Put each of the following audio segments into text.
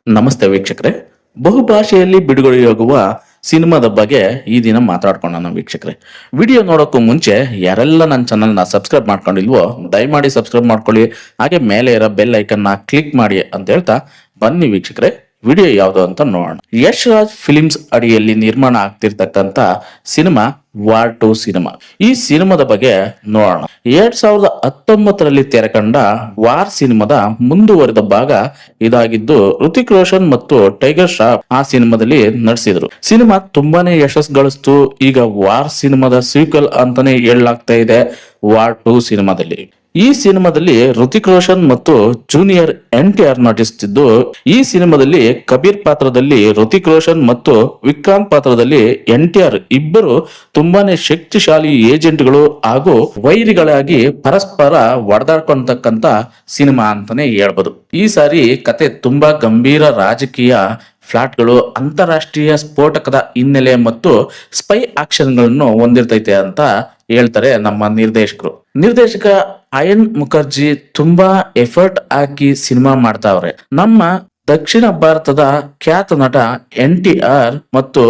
ನಮಸ್ತೆ ವೀಕ್ಷಕರೇ. ಬಹುಭಾಷೆಯಲ್ಲಿ ಬಿಡುಗಡೆಯಾಗುವ ಸಿನಿಮಾದ ಬಗ್ಗೆ ಈ ದಿನ ಮಾತಾಡ್ಕೊಳ್ಳೋಣ ವೀಕ್ಷಕರೇ. ವಿಡಿಯೋ ನೋಡೋಕ್ಕೂ ಮುಂಚೆ ಯಾರೆಲ್ಲ ನನ್ನ ಚಾನಲ್ನ ಸಬ್ಸ್ಕ್ರೈಬ್ ಮಾಡ್ಕೊಂಡಿಲ್ವೋ ದಯಮಾಡಿ ಸಬ್ಸ್ಕ್ರೈಬ್ ಮಾಡ್ಕೊಳ್ಳಿ, ಹಾಗೆ ಮೇಲೆ ಇರೋ ಬೆಲ್ ಐಕನ್ನ ಕ್ಲಿಕ್ ಮಾಡಿ ಅಂತ ಹೇಳ್ತಾ ಬನ್ನಿ ವೀಕ್ಷಕರೇ, ವಿಡಿಯೋ ಯಾವುದು ಅಂತ ನೋಡೋಣ. ಯಶ್ ರಾಜ್ ಫಿಲಿಮ್ಸ್ ಅಡಿಯಲ್ಲಿ ನಿರ್ಮಾಣ ಆಗ್ತಿರ್ತಕ್ಕಂಥ ಸಿನಿಮಾ ವಾರ್ 2 ಸಿನಿಮಾ. ಈ ಸಿನಿಮಾದ ಬಗ್ಗೆ ನೋಡೋಣ. 2019ರಲ್ಲಿ ತೆರೆಕಂಡ ವಾರ್ ಸಿನಿಮಾದ ಮುಂದುವರೆದ ಭಾಗ ಇದಾಗಿದ್ದು, ಋತಿಕ್ ರೋಷನ್ ಮತ್ತು ಟೈಗರ್ ಶ್ರಾಫ್ ಆ ಸಿನಿಮಾದಲ್ಲಿ ನಟಿಸಿದ್ರು. ಸಿನಿಮಾ ತುಂಬಾನೇ ಯಶಸ್ಸು ಗಳಿಸ್ತು. ಈಗ ವಾರ್ ಸಿನಿಮಾದ ಸೀಕ್ವೆಲ್ ಅಂತಾನೆ ಹೇಳಲಾಗ್ತಾ ಇದೆ ವಾರ್ 2 ಸಿನಿಮಾದಲ್ಲಿ. ಈ ಸಿನಿಮಾದಲ್ಲಿ ಋತಿಕ್ ರೋಷನ್ ಮತ್ತು ಜೂನಿಯರ್ NTR ನಟಿಸುತ್ತಿದ್ದು, ಈ ಸಿನಿಮಾದಲ್ಲಿ ಕಬೀರ್ ಪಾತ್ರದಲ್ಲಿ ಋತಿಕ್ ರೋಷನ್ ಮತ್ತು ವಿಕ್ರಾಂತ್ ಪಾತ್ರದಲ್ಲಿ NTR ಇಬ್ಬರು ತುಂಬಾನೇ ಶಕ್ತಿಶಾಲಿ ಏಜೆಂಟ್ಗಳು ಹಾಗೂ ವೈರಿಗಳಾಗಿ ಪರಸ್ಪರ ಹೊಡೆದಾಡ್ಕೊಂತಕ್ಕಂತ ಸಿನಿಮಾ ಅಂತಾನೆ ಹೇಳ್ಬೋದು. ಈ ಸಾರಿ ಕತೆ ತುಂಬಾ ಗಂಭೀರ ರಾಜಕೀಯ ಫ್ಲಾಟ್ಗಳು, ಅಂತಾರಾಷ್ಟ್ರೀಯ ಸ್ಫೋಟಕದ ಹಿನ್ನೆಲೆ ಮತ್ತು ಸ್ಪೈ ಆಕ್ಷನ್ಗಳನ್ನು ಹೊಂದಿರ್ತೈತೆ ಅಂತ ಹೇಳ್ತಾರೆ ನಮ್ಮ ನಿರ್ದೇಶಕ ಅಯನ್ ಮುಖರ್ಜಿ ತುಂಬಾ ಎಫರ್ಟ್ ಹಾಕಿ ಸಿನಿಮಾ ಮಾಡ್ತಾವ್ರೆ. ನಮ್ಮ ದಕ್ಷಿಣ ಭಾರತದ ಖ್ಯಾತ ನಟ NTR ಮತ್ತು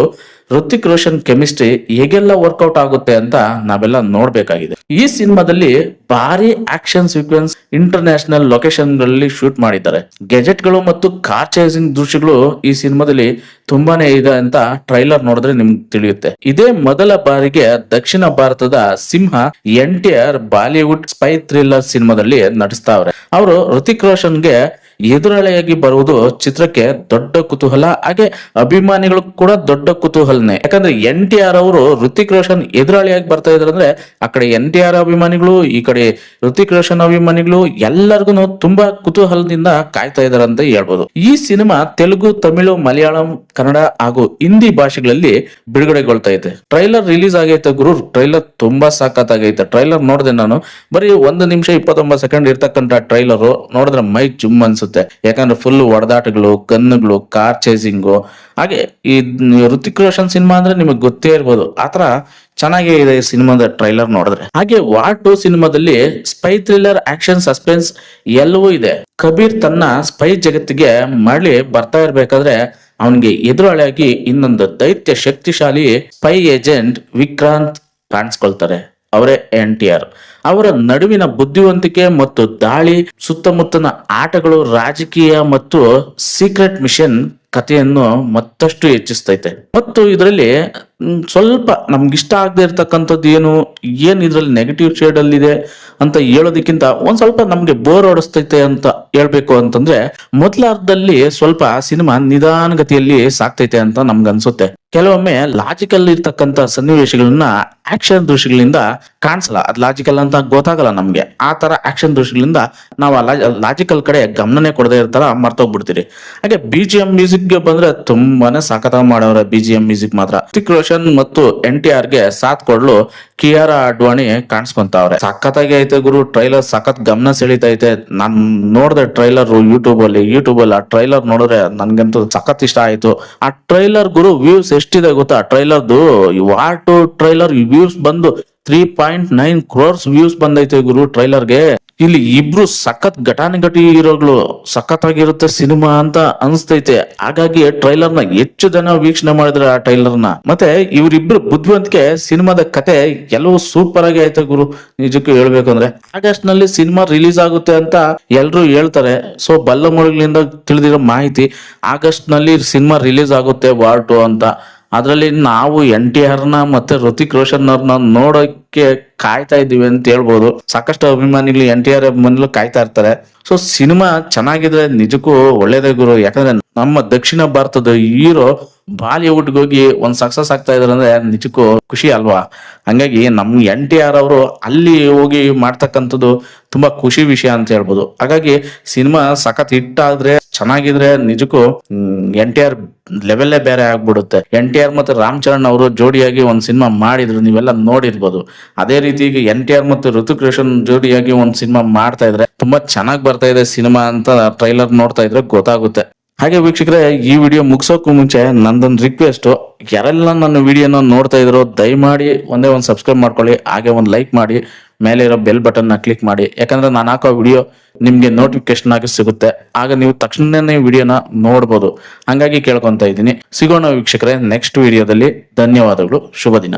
ಋತಿಕ್ ರೋಷನ್ ಕೆಮಿಸ್ಟ್ರಿ ಹೇಗೆಲ್ಲ ವರ್ಕೌಟ್ ಆಗುತ್ತೆ ಅಂತ ನಾವೆಲ್ಲ ನೋಡ್ಬೇಕಾಗಿದೆ. ಈ ಸಿನಿಮಾದಲ್ಲಿ ಭಾರಿ ಆಕ್ಷನ್ ಸೀಕ್ವೆನ್ಸ್ ಇಂಟರ್ನ್ಯಾಷನಲ್ ಲೊಕೇಶನ್ ಗಳಲ್ಲಿ ಶೂಟ್ ಮಾಡಿದ್ದಾರೆ. ಗೆಜೆಟ್ಗಳು ಮತ್ತು ಕಾರ್ ಚೇಸಿಂಗ್ ದೃಶ್ಯಗಳು ಈ ಸಿನಿಮಾದಲ್ಲಿ ತುಂಬಾನೇ ಇದೆ ಅಂತ ಟ್ರೈಲರ್ ನೋಡಿದ್ರೆ ನಿಮ್ಗೆ ತಿಳಿಯುತ್ತೆ. ಇದೇ ಮೊದಲ ಬಾರಿಗೆ ದಕ್ಷಿಣ ಭಾರತದ ಸಿಂಹ NTR ಬಾಲಿವುಡ್ ಸ್ಪೈ ಥ್ರಿಲ್ಲರ್ ಸಿನಿಮಾದಲ್ಲಿ ನಟಿಸ್ತಾವ್ರೆ. ಅವರು ಋತಿಕ್ ರೋಷನ್ಗೆ ಎದುರಾಳಿಯಾಗಿ ಬರುವುದು ಚಿತ್ರಕ್ಕೆ ದೊಡ್ಡ ಕುತೂಹಲ, ಹಾಗೆ ಅಭಿಮಾನಿಗಳು ಕೂಡ ದೊಡ್ಡ ಕುತೂಹಲನೆ. ಯಾಕಂದ್ರೆ NTR ಅವರು ಋತಿಕ್ ರೋಷನ್ ಎದುರಾಳಿಯಾಗಿ ಬರ್ತಾ ಇದಾರೆ ಅಂದ್ರೆ ಆ ಕಡೆ NTR ಅಭಿಮಾನಿಗಳು, ಈ ಕಡೆ ಋತಿಕ್ ರೋಷನ್ ಅಭಿಮಾನಿಗಳು ಎಲ್ಲರಿಗೂ ತುಂಬಾ ಕುತೂಹಲದಿಂದ ಕಾಯ್ತಾ ಇದಾರೆ ಅಂತ ಹೇಳ್ಬೋದು. ಈ ಸಿನಿಮಾ ತೆಲುಗು, ತಮಿಳು, ಮಲಯಾಳಂ, ಕನ್ನಡ ಹಾಗೂ ಹಿಂದಿ ಭಾಷೆಗಳಲ್ಲಿ ಬಿಡುಗಡೆಗೊಳ್ತಾ ಇದೆ. ಟ್ರೈಲರ್ ರಿಲೀಸ್ ಆಗೈತೆ ಗುರು. ಟ್ರೈಲರ್ ತುಂಬಾ ಸಾಕತ್ತಾಗೈತೆ. ಟ್ರೈಲರ್ ನೋಡಿದೆ ನಾನು. ಬರೀ 1 ನಿಮಿಷ 29 ಸೆಕೆಂಡ್ ಇರ್ತಕ್ಕಂಥ ಟ್ರೈಲರ್ ನೋಡಿದ್ರೆ ಮೈ ಜುಮ್ ಅನ್ಸುತ್ತೆ. ಯಾಕಂದ್ರೆ ಫುಲ್ ಹೊಡೆದಾಟಗಳು, ಗನ್ನುಗಳು, ಕಾರ್ ಚೇಸಿಂಗು, ಹಾಗೆ ಈ ಋತಿಕ್ ರೋಷನ್ ಸಿನಿಮಾ ಅಂದ್ರೆ ನಿಮಗೆ ಗೊತ್ತೇ ಇರ್ಬೋದು. ಆತರ ಚೆನ್ನಾಗೇ ಇದೆ ಈ ಸಿನಿಮಾದ ಟ್ರೈಲರ್ ನೋಡಿದ್ರೆ. ಹಾಗೆ ವಾರ್ 2 ಸಿನಿಮಾದಲ್ಲಿ ಸ್ಪೈ ಥ್ರಿಲ್ಲರ್, ಆಕ್ಷನ್, ಸಸ್ಪೆನ್ಸ್ ಎಲ್ಲವೂ ಇದೆ. ಕಬೀರ್ ತನ್ನ ಸ್ಪೈ ಜಗತ್ತಿಗೆ ಮರಳಿ ಬರ್ತಾ ಇರ್ಬೇಕಾದ್ರೆ ಅವನಿಗೆ ಎದುರಾಳಿಯಾಗಿ ಇನ್ನೊಂದು ದೈತ್ಯ ಶಕ್ತಿಶಾಲಿ ಸ್ಪೈ ಏಜೆಂಟ್ ವಿಕ್ರಾಂತ್ ಕಾಣಿಸ್ಕೊಳ್ತಾರೆ. ಅವರೇ NTR. ಅವರ ನಡುವಿನ ಬುದ್ಧಿವಂತಿಕೆ ಮತ್ತು ದಾಳಿ, ಸುತ್ತಮುತ್ತಲಿನ ಆಟಗಳು, ರಾಜಕೀಯ ಮತ್ತು ಸೀಕ್ರೆಟ್ ಮಿಷನ್ ಕಥೆಯನ್ನು ಮತ್ತಷ್ಟು ಹೆಚ್ಚಿಸ್ತೈತೆ. ಮತ್ತು ಇದರಲ್ಲಿ ಸ್ವಲ್ಪ ನಮ್ಗಿಷ್ಟ ಆಗದೆ ಇರ್ತಕ್ಕಂಥದ್ದು ಏನ್ ಇದ್ರಲ್ಲಿ ನೆಗೆಟಿವ್ ಶೇಡ್ ಅಲ್ಲಿ ಇದೆ ಅಂತ ಹೇಳೋದಕ್ಕಿಂತ ಒಂದ್ ಸ್ವಲ್ಪ ನಮ್ಗೆ ಬೋರ್ ಹೊಡಿಸ್ತೈತೆ ಅಂತ ಹೇಳ್ಬೇಕು ಅಂತಂದ್ರೆ, ಮೊದಲ ಅರ್ಧದಲ್ಲಿ ಸ್ವಲ್ಪ ಸಿನಿಮಾ ನಿಧಾನಗತಿಯಲ್ಲಿ ಸಾಕ್ತೈತೆ ಅಂತ ನಮ್ಗನ್ಸುತ್ತೆ. ಕೆಲವೊಮ್ಮೆ ಲಾಜಿಕಲ್ ಇರ್ತಕ್ಕಂಥ ಸನ್ನಿವೇಶಗಳನ್ನ ಆಕ್ಷನ್ ದೃಶ್ಯಗಳಿಂದ ಕಾಣಿಸಲ್ಲ. ಅದ್ ಲಾಜಿಕಲ್ ಅಂತ ಗೊತ್ತಾಗಲ್ಲ ನಮ್ಗೆ. ಆ ತರ ಆಕ್ಷನ್ ದೃಶ್ಯಗಳಿಂದ ನಾವು ಲಾಜಿಕಲ್ ಕಡೆ ಗಮನನೇ ಕೊಡದೇ ಇರ್ತಾರ, ಮರ್ತೋಗ್ಬಿಡ್ತೀರಿ. ಹಾಗೆ BGM ಮ್ಯೂಸಿಕ್ ಗೆ ಬಂದ್ರೆ ತುಂಬಾನೇ ಸಖತ್ತಾಗಿ ಮಾಡವ್ರೆ BGM ಮ್ಯೂಸಿಕ್ ಮಾತ್ರ. ಋತಿಕ್ ರೋಷನ್ ಮತ್ತು NTR ಗೆ ಸಾಥ್ ಕೊಡ್ಲು ಕಿಯಾರಾ ಅಡ್ವಾಣಿ ಕಾಣಿಸ್ಕೊಂತಾವ್ರೆ. ಸಖತ್ತಾಗಿ ಐತೆ ಗುರು. ಟ್ರೈಲರ್ ಸಖತ್ ಗಮನ ಸೆಳಿತೈತೆ. ನಾನ್ ನೋಡಿದೆ ಟ್ರೈಲರ್ ಯೂಟ್ಯೂಬ್ ಅಲ್ಲಿ ಆ ಟ್ರೈಲರ್ ನೋಡಿದ್ರೆ ನನ್ಗಂತೂ ಸಖತ್ ಇಷ್ಟ ಆಯ್ತು. ಆ ಟ್ರೈಲರ್ ಗುರು ವ್ಯೂಸ್ ಎಷ್ಟಿದೆ ಗೊತ್ತಾ? ಟ್ರೈಲರ್ದು ವಾರ್ 2 ಟ್ರೈಲರ್ ವ್ಯೂಸ್ ಬಂದು 3.9 crores ವ್ಯೂಸ್ ಬಂದೈತೆ ಗುರು ಟ್ರೈಲರ್ಗೆ. ಇಲ್ಲಿ ಇಬ್ರು ಸಖತ್ ಘಟಾನುಘಟಿ ಹೀರೋಗಳು. ಸಖತ್ತಾಗಿರುತ್ತೆ ಸಿನಿಮಾ ಅಂತ ಅನ್ಸ್ತೈತೆ. ಹಾಗಾಗಿ ಟ್ರೈಲರ್ ನ ಹೆಚ್ಚು ಜನ ವೀಕ್ಷಣೆ ಮಾಡಿದ್ರೆ ಆ ಟ್ರೈಲರ್ ನ. ಮತ್ತೆ ಇವರಿಬ್ರು ಬುದ್ಧಿವಂತಿಕೆ, ಸಿನಿಮಾದ ಕತೆ ಎಲ್ಲವೂ ಸೂಪರ್ ಆಗಿ ಆಯ್ತು ಗುರು. ನಿಜಕ್ಕೂ ಹೇಳ್ಬೇಕು ಅಂದ್ರೆ ಆಗಸ್ಟ್ ನಲ್ಲಿ ಸಿನಿಮಾ ರಿಲೀಸ್ ಆಗುತ್ತೆ ಅಂತ ಎಲ್ರು ಹೇಳ್ತಾರೆ. ಸೊ ಬಲ್ಲ ಮೂಲಗಳಿಂದ ತಿಳಿದಿರೋ ಮಾಹಿತಿ, ಆಗಸ್ಟ್ ನಲ್ಲಿ ಸಿನಿಮಾ ರಿಲೀಸ್ ಆಗುತ್ತೆ ವಾರ್ 2 ಅಂತ. ಅದ್ರಲ್ಲಿ ನಾವು NTR ನ ಮತ್ತೆ ಋತಿಕ್ ರೋಷನ್ ಅವ್ರನ್ನ ನೋಡೋಕೆ ಕಾಯ್ತಾ ಇದ್ದೀವಿ ಅಂತ ಹೇಳ್ಬೋದು. ಸಾಕಷ್ಟು ಅಭಿಮಾನಿಗಳು NTR ಅಭಿಮಾನಿಗಳು ಕಾಯ್ತಾ ಇರ್ತಾರೆ. ಸೊ ಸಿನಿಮಾ ಚೆನ್ನಾಗಿದ್ರೆ ನಿಜಕ್ಕೂ ಒಳ್ಳೇದೇ ಗುರು. ಯಾಕಂದ್ರೆ ನಮ್ಮ ದಕ್ಷಿಣ ಭಾರತದ ಹೀರೋ ಬಾಲಿವುಡ್ಗೆ ಹೋಗಿ ಒಂದ್ ಸಕ್ಸಸ್ ಆಗ್ತಾ ಇದಾರೆ ಅಂದ್ರೆ ನಿಜಕ್ಕೂ ಖುಷಿ ಅಲ್ವಾ? ಹಂಗಾಗಿ ನಮ್ NTR ಅವರು ಅಲ್ಲಿ ಹೋಗಿ ಮಾಡ್ತಕ್ಕಂಥದ್ದು ತುಂಬಾ ಖುಷಿ ವಿಷಯ ಅಂತ ಹೇಳ್ಬೋದು. ಹಾಗಾಗಿ ಸಿನಿಮಾ ಸಖತ್ ಹಿಟ್ ಆದ್ರೆ, ಚೆನ್ನಾಗಿದ್ರೆ ನಿಜಕ್ಕೂ NTR ಲೆವೆಲ್ಲೇ ಬೇರೆ ಆಗ್ಬಿಡುತ್ತೆ. NTR ಮತ್ತೆ ರಾಮ್ ಚರಣ್ ಅವರು ಜೋಡಿಯಾಗಿ ಒಂದ್ ಸಿನಿಮಾ ಮಾಡಿದ್ರು, ನೀವೆಲ್ಲ ನೋಡಿರ್ಬೋದು. ಅದೇ ರೀತಿ ಈಗ NTR ಮತ್ತು ಋತಿಕ್ ರೋಷನ್ ಜೋಡಿಯಾಗಿ ಒಂದ್ ಸಿನಿಮಾ ಮಾಡ್ತಾ ಇದ್ರೆ ತುಂಬಾ ಚೆನ್ನಾಗಿ ಬರ್ತಾ ಇದೆ ಸಿನಿಮಾ ಅಂತ ಟ್ರೈಲರ್ ನೋಡ್ತಾ ಇದ್ರೆ ಗೊತ್ತಾಗುತ್ತೆ. ಹಾಗೆ ವೀಕ್ಷಕರೇ, ಈ ವಿಡಿಯೋ ಮುಗಿಸೋಕ್ಕೂ ಮುಂಚೆ ನಂದೊಂದು ರಿಕ್ವೆಸ್ಟ್, ಯಾರೆಲ್ಲ ನನ್ನ ವಿಡಿಯೋನ ನೋಡ್ತಾ ಇದ್ರು ದಯಮಾಡಿ ಒಂದೇ ಒಂದು ಸಬ್ಸ್ಕ್ರೈಬ್ ಮಾಡ್ಕೊಳ್ಳಿ, ಹಾಗೆ ಒಂದು ಲೈಕ್ ಮಾಡಿ, ಮೇಲೆ ಇರೋ ಬೆಲ್ ಬಟನ್ ನ ಕ್ಲಿಕ್ ಮಾಡಿ. ಯಾಕಂದ್ರೆ ನಾನು ಹಾಕೋ ವಿಡಿಯೋ ನಿಮ್ಗೆ ನೋಟಿಫಿಕೇಶನ್ ಆಗಿ ಸಿಗುತ್ತೆ. ಆಗ ನೀವು ತಕ್ಷಣನೇ ವಿಡಿಯೋನ ನೋಡ್ಬೋದು. ಹಂಗಾಗಿ ಕೇಳ್ಕೊಂತ ಇದ್ದೀನಿ. ಸಿಗೋಣ ವೀಕ್ಷಕರೇ ನೆಕ್ಸ್ಟ್ ವಿಡಿಯೋದಲ್ಲಿ. ಧನ್ಯವಾದಗಳು. ಶುಭ ದಿನ.